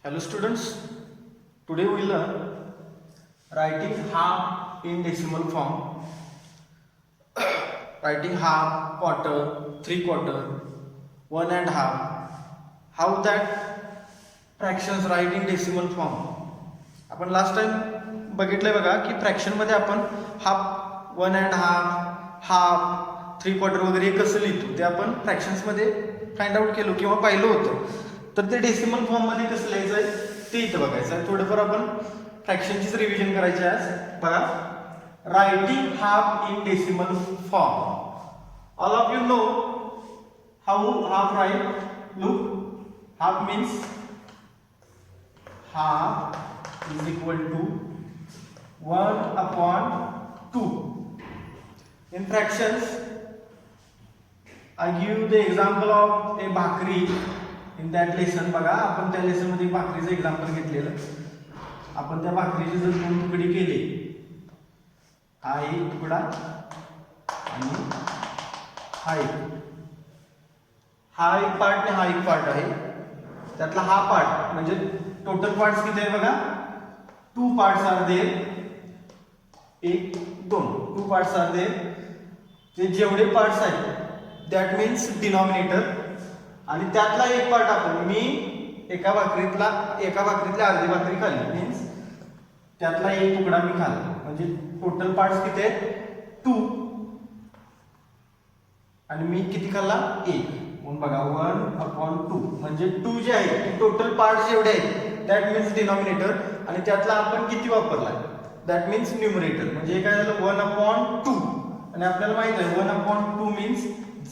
Hello students, today we learn writing half in decimal form, writing half, quarter, three quarter, one and half, how that fractions write in decimal form. आपण last time बघितलंय बघा की fraction मध्ये आपण half, one and half, three quarter वगैरे कसं लिहितो ते आपण फ्रॅक्शन्स मध्ये फाइंड आउट केलो किंवा पाहिलं होतं. तर ते डेसिमल फॉर्म मध्ये कसं लिहायचं आहे ते इथं बघायचं आहे. थोडंफार आपण फ्रॅक्शनचीच रिव्हिजन करायची आहे. बघा, writing half in decimal form. All of you know how half right. Look, half means half is equal to 1 upon 2. In fractions, I give the example of a bhakri in that lesson. बघा, आपण त्या lesson मध्ये भाकरीचं example घेतलेलं. आपण त्या भाकरीचे जर दोन तुकडे केले, हा एक तुकडा आणि हा एक पार्ट आणि हा एक पार्ट आहे. त्यातला हा पार्ट म्हणजे टोटल पार्ट्स किती आहे बघा, 2 parts are there. 1 2 2 parts are there. ते जेवढे पार्ट्स आहेत दॅट मीन्स डिनॉमिनेटर. आणि त्यातला एक पार्ट आपण मी एका भाकरीतल्या अर्धी भाकरी खाल्ली मीन्स त्यातला एक तुकडा मी खाल्ला. म्हणजे टोटल पार्ट्स किती आहेत 2 आणि मी किती खाल्ला 1. म्हणून बघा 1/2 म्हणजे 2 जे आहे टोटल पार्ट्स जेवढे आहेत दॅट मीन्स डिनॉमिनेटर. आणि त्यातला आपण किती वापरला दॅट मीन्स न्यूमरेटर. म्हणजे हे काय झालं 1/2. आणि आपल्याला माहित आहे 1/2 मीन्स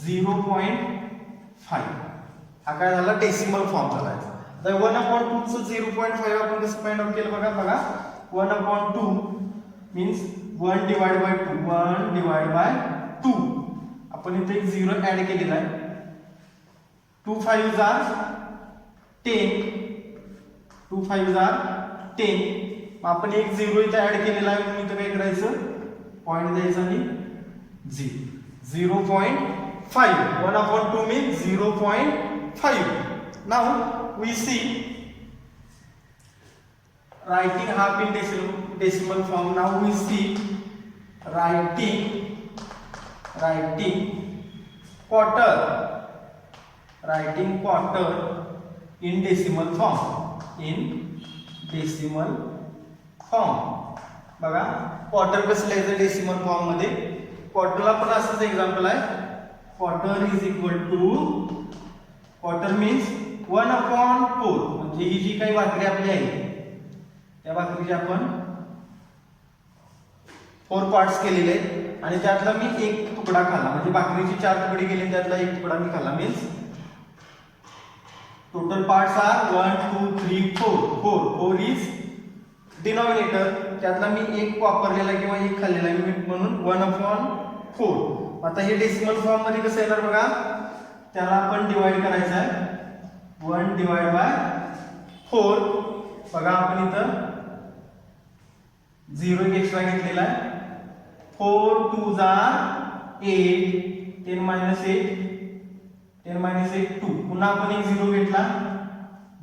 0.5. हा काय झाला डेसिमल फॉर्म झाला. आता 1/2 चं 0.5 आपण कसं फाइंड आउट केलं बघा 1/2 means 1 divide by 2. 1 divide by 2. आपण इथे एक 0 ऍड केलेला आहे. 2 5s are 10. 2 5s are 10. आपण एक 0 इथे ऍड केलेला आहे म्हणून इथे काय करायचं पॉइंट द्यायचा आणि 0.5. 1/2 means 0.5. Now we see writing half in decimal form. Now we see writing quarter. Writing quarter in decimal form. बघा क्वार्टर कसं लिहायचं डेसिमल फॉर्म मध्ये. क्वार्टरला पण असंच एक्झाम्पल आहे. Quarter is equal to, quarter means 1/4. म्हणजे ही जी काही भाकरी आपली आहे त्या भाकरीचे आपण 4 पार्ट्स केलेले आहेत आणि त्यातला मी एक तुकडा खाल्ला. म्हणजे भाकरीची 4 तुकडे केले त्यातला एक तुकडा मी खाल्ला. Means total parts are 1 2 3 4. 4 is denominator. त्यातला मी एक वापरलेला किंवा एक खाल्लेला म्हणून 1/4. आता हे डेसिमल फॉर्म मध्ये कसं येणार बघा, त्याला आपण डिवाइड करायचं आहे. 1 डिवाइड बाय 4. बघा आपण इथं 0 एक्स्ट्रा घेतलेला आहे. 4 2s are 8. 10 minus 8 10 minus 8 2. पुन्हा आपण एक 0 घेतला,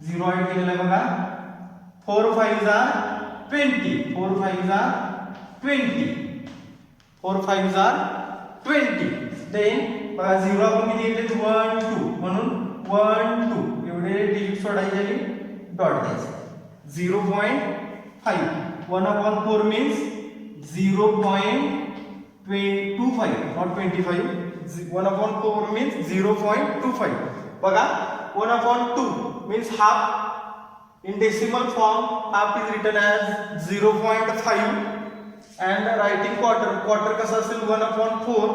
0 ऍड केलेला आहे बघा. 4 5s are 20. 4 5s are 20. 4 5s are 20. Then बघा 0 आपण किती घेतले 1 2 म्हणून 1 2 एवढे डिजिट सोडायचे आणि डॉट द्यायचे. 0.5. 1/4 मीन्स 0.25 नॉट 25. 1/4 मीन्स 0.25. बघा 1/2 means half. In decimal form, half is written as 0.5 and writing quarter कसं असेल 1/4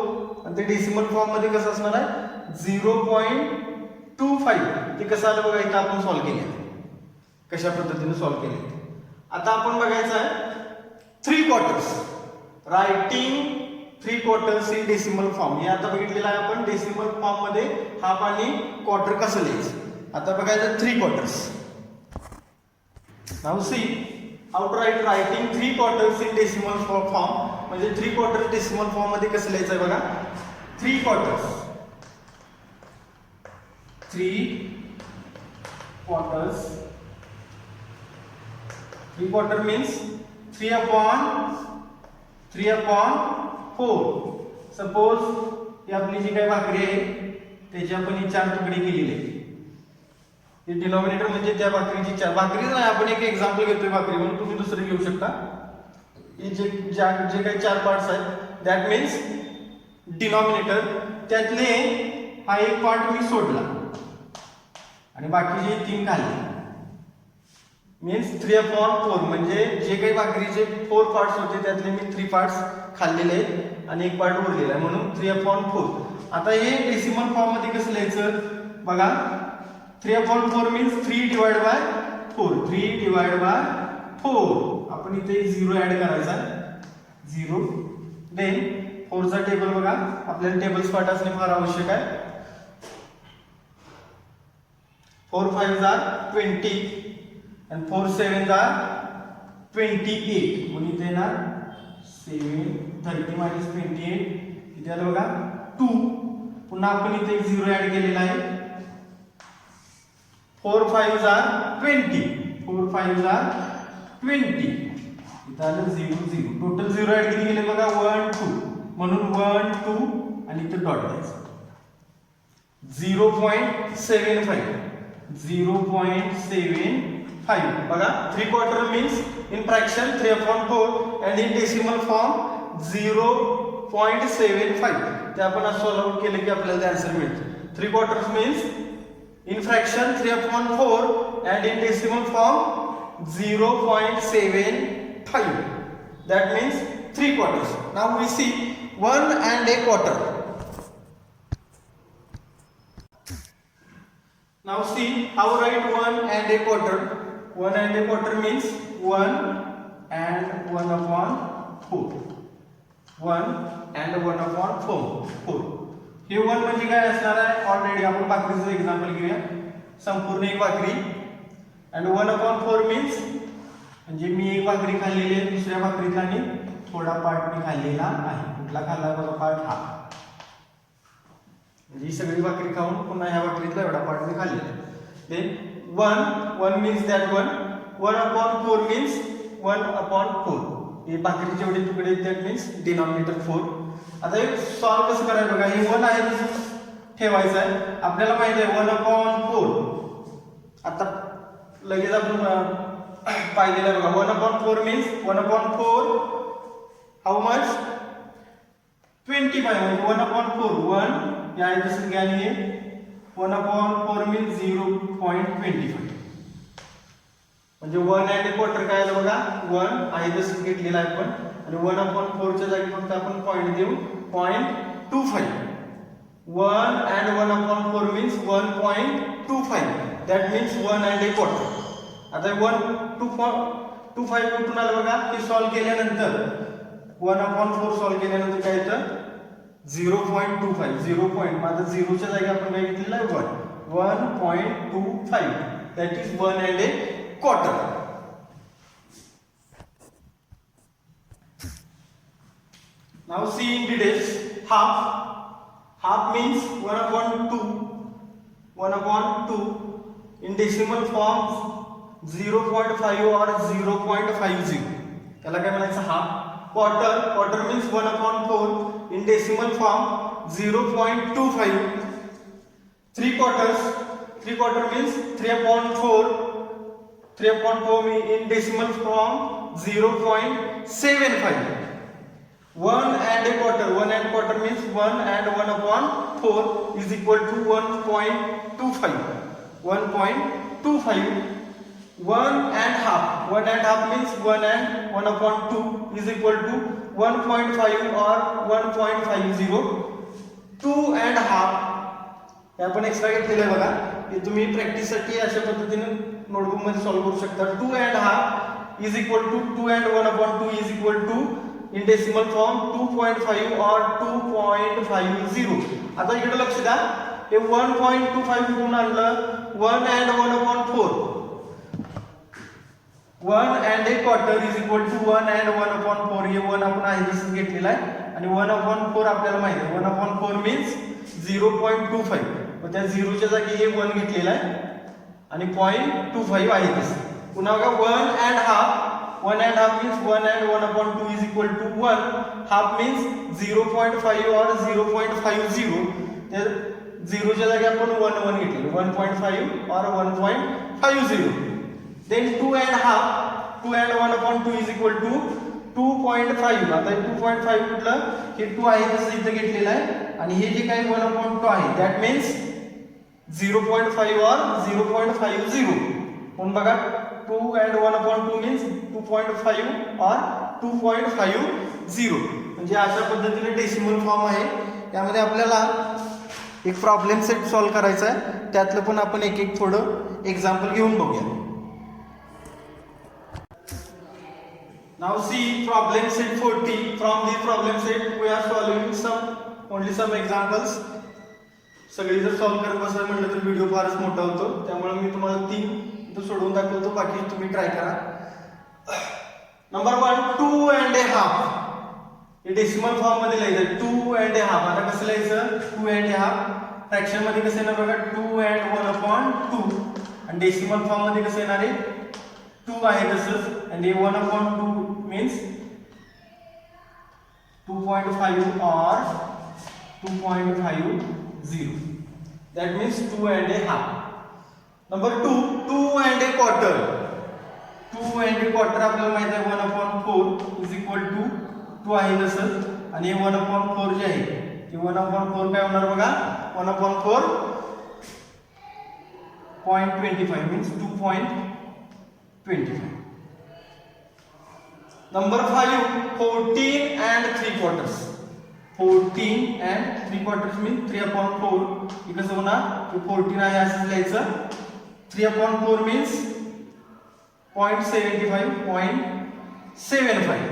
आणि ते डेसिमल फॉर्म मध्ये कसं असणार आहे 0.25. ते कसं आलं बघा इथं आपण सॉल्व्ह केले, कशा पद्धतीने सॉल्व्ह केले. आता आपण बघायचं आहे 3 quarters. Writing 3 quarters in decimal form. हे आता बघितलेलं आहे आपण डेसिमल फॉर्म मध्ये हाफ आणि क्वार्टर कसं लिहायचं. आता बघायचं 3 quarters. Now see how to writing 3 quarters in decimal form. म्हणजे 3 quarters डेसिमल फॉर्म मध्ये कसं लिहायचं आहे बघा. 3 quarters 3 quarters 3 quarter means 3/4. Suppose ही आपली जी काही भाकरी आहे त्याची आपण ही 4 तुकडे केलेली आहे. हे डिनॉमिनेटर म्हणजे त्या भाकरीची 4 भाकरीच नाही, आपण एक एक्झाम्पल घेतोय भाकरी म्हणून, तुम्ही दुसरे घेऊ शकता. हे जे काही 4 पार्ट्स आहेत दॅट मीन्स डिनॉमिनेटर, त्यातले हा एक पार्ट मी सोडला आणि बाकीचे 3 खाल्ले. मीन्स 3/4 म्हणजे जे काही भाकरीचे 4 पार्ट्स होते त्यातले मी 3 पार्ट्स खाल्लेले आहेत आणि एक पार्ट उरलेला आहे म्हणून 3/4. आता हे डेसिमल फॉर्म मध्ये कसं लिहायचं बघा. 3/4 मीन्स 3/4. 3/4 आपण इथे 0 ऍड करायचा. 0 देन 4 चा टेबल बघा, आपल्याला टेबल्स पार्ट असणे फार आवश्यक आहे. 4 5 20 and 4 7 28. म्हणून इथे येणार 30 minus 28 किती आलं बघा 2. पुन्हा आपण इथे 0 ऍड केलेला आहे. 4 5 20. 4 5 20 इथे आलं 0 0. टोटल 0 ऍड किती केले बघा 1 2. म्हणून 1 2 आणि इथे डॉट द्यायचं. 0.75. 0.75 बघा. 3/4 means in fraction 3/4 and in decimal form 0.75. ते आपण असं सॉल्व्ह केलं की आपल्याला आन्सर मिळतं. 3/4 means in fraction 3/4 and in decimal form 0.75. That means 3/4. Now we see 1 and a quarter. Now see how write 1 and a quarter. 1 and a quarter means 1 and 1/4. 1 and 1/4. हे 1 म्हणजे काय असणार आहे. ऑलरेडी आपण भाकरीचं एक्झाम्पल घेऊया. संपूर्ण एक भाकरी and 1/4 मीन्स म्हणजे मी एक भाकरी खाल्लेली आहे दुसऱ्या भाकरीतला आणि थोडा पार्ट मी खाल्लेला आहे. कुठला खाल्ला बघा पार्ट हा. म्हणजे ही सगळी भाकरी खाऊन पुन्हा ह्या भाकरीतला एवढा पार्ट मी खाल्लेला आहे. Then 1 means that 1/4 means 1/4. हे भाकरी जेवढे तुकडे आहेत दॅट मीन्स डिनॉमिनेटर 4. आता हे सॉल्व कसं करायचं बघा. हे 1 आहे तसं ठेवायचं आहे. आपल्याला माहिती आहे 1/4. आता लगेच आपण पाहिलेलं बघा 1/4 मीन्स 1/4 हाऊ मच 25 म्हणजे 1/4 1 या आहे तसं घ्या आणि 1/4 मीन्स 0.25 म्हणजे 1 and a quarter काय आलं बघा 1 आहे तसं घेतलेलं आहे आपण आणि 1/4 च्या जागी फक्त आपण पॉईंट देऊ 0.25. 1 and 1/4 means 1.25. That means 1 and a quarter. आता 1.25 कुठून आलं बघा. हे सॉल्व केल्यानंतर 1/4 सॉल्व केल्यानंतर काय येतं 0.25. 0 पॉईंट माझं 0 च्या जागी आपण काय घेतलेलं आहे 1.25. That is 1 and a quarter. Now see in details. Half means 1/2. 1/2 in decimal form 0.5 or 0.50. त्याला काय म्हणायचं half. Quarter means 1/4 in decimal form 0.25. 3/4 means 3/4. 3/4 in decimal form 0.75. 1 and a quarter. 1 and quarter means 1 and 1/4 is equal to 1.25. 1.25. 1 and half. 1 and half means 1 and 1/2 is equal to 1.5 or 1.50. 2 and half. हे आपण extra घेतलेलं आहे बघा. हे तुम्ही प्रॅक्टिससाठी अशा पद्धतीने नोटबुक मध्ये सॉल्व्ह करू शकता. 2 and half is equal to 2 and 1/2 is equal to in decimal form 2.5 or 2.50. आता इकडे लक्ष द्या. हे 1.25 कुठून आणलं 1 and 1/4. 1 and a quarter is equal to 1 and 1/4. हे 1 आपण आहे तसंच घेतलेलं आहे आणि 1/4 आपल्याला माहिती आहे 1/4 मीन्स 0.25. मग त्या 0 च्या जागी हे 1 घेतलेलं आहे आणि 0.25 आहे तसं. पुन्हा बघा 1.5 means 1 and 1/2 is equal to 1. Half means 0.5 or 0.50. तर 0 च्या जागी आपण 1 घेतलेलं 1.5 or 1.50. Then 2 and 1/2 is equal to 2.5. आता 2.5 कुठलं हे 2 आहे तसं इथं घेतलेलं आहे आणि हे जे काही 1/2 आहे दॅट मीन्स 0.5 or 0.50. म्हणून बघा 2 and 1/2 means 2.5 or 2.50. म्हणजे अशा पद्धतीने डेसिमल फॉर्म आहे. त्यामध्ये आपल्याला एक प्रॉब्लेम सेट सॉल्व्ह करायचा आहे. त्यातलं पण आपण एक एक थोडं एक्झाम्पल घेऊन बघूया. Now see problem set 40. From this problem set we are solving some examples. सगळी जर सॉल्व्ह करत बसायला म्हटलं तर व्हिडिओ फारच मोठा होतो. त्यामुळे मी तुम्हाला 3 इथं सोडवून दाखवतो. बाकी तुम्ही ट्राय करा. नंबर 1 2.5. हे डेसिमल फॉर्म मध्ये लिहायचं 2.5. आता कसं लिहायचं 2.5 फ्रॅक्शन मध्ये कसं येणार बघा 2 and 1/2 आणि डेसिमल फॉर्म मध्ये कसं येणार आहे 2 आहे तसंच आणि 1/2 means 2.5 or 2.50. That means 2.5. Number 2 2.25. 2.25 आपल्याला माहिती आहे 1/4 is equal to 2 आहे तसंच आणि 1/4 जे आहे ते 1/4 काय होणार बघा 1/4 0.25 means 2.25. Number 5 14 and 3/4. 14 and 3/4 means 3/4. हे कसं होणार 14 आहे असं लिहायचं 3/4 means 0.75 0.75.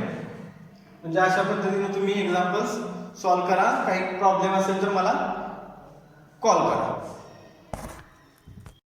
म्हणजे अशा पद्धतीने तुम्ही एक्झाम्पल्स सॉल्व्ह करा. काही प्रॉब्लेम असेल तर मला कॉल करा.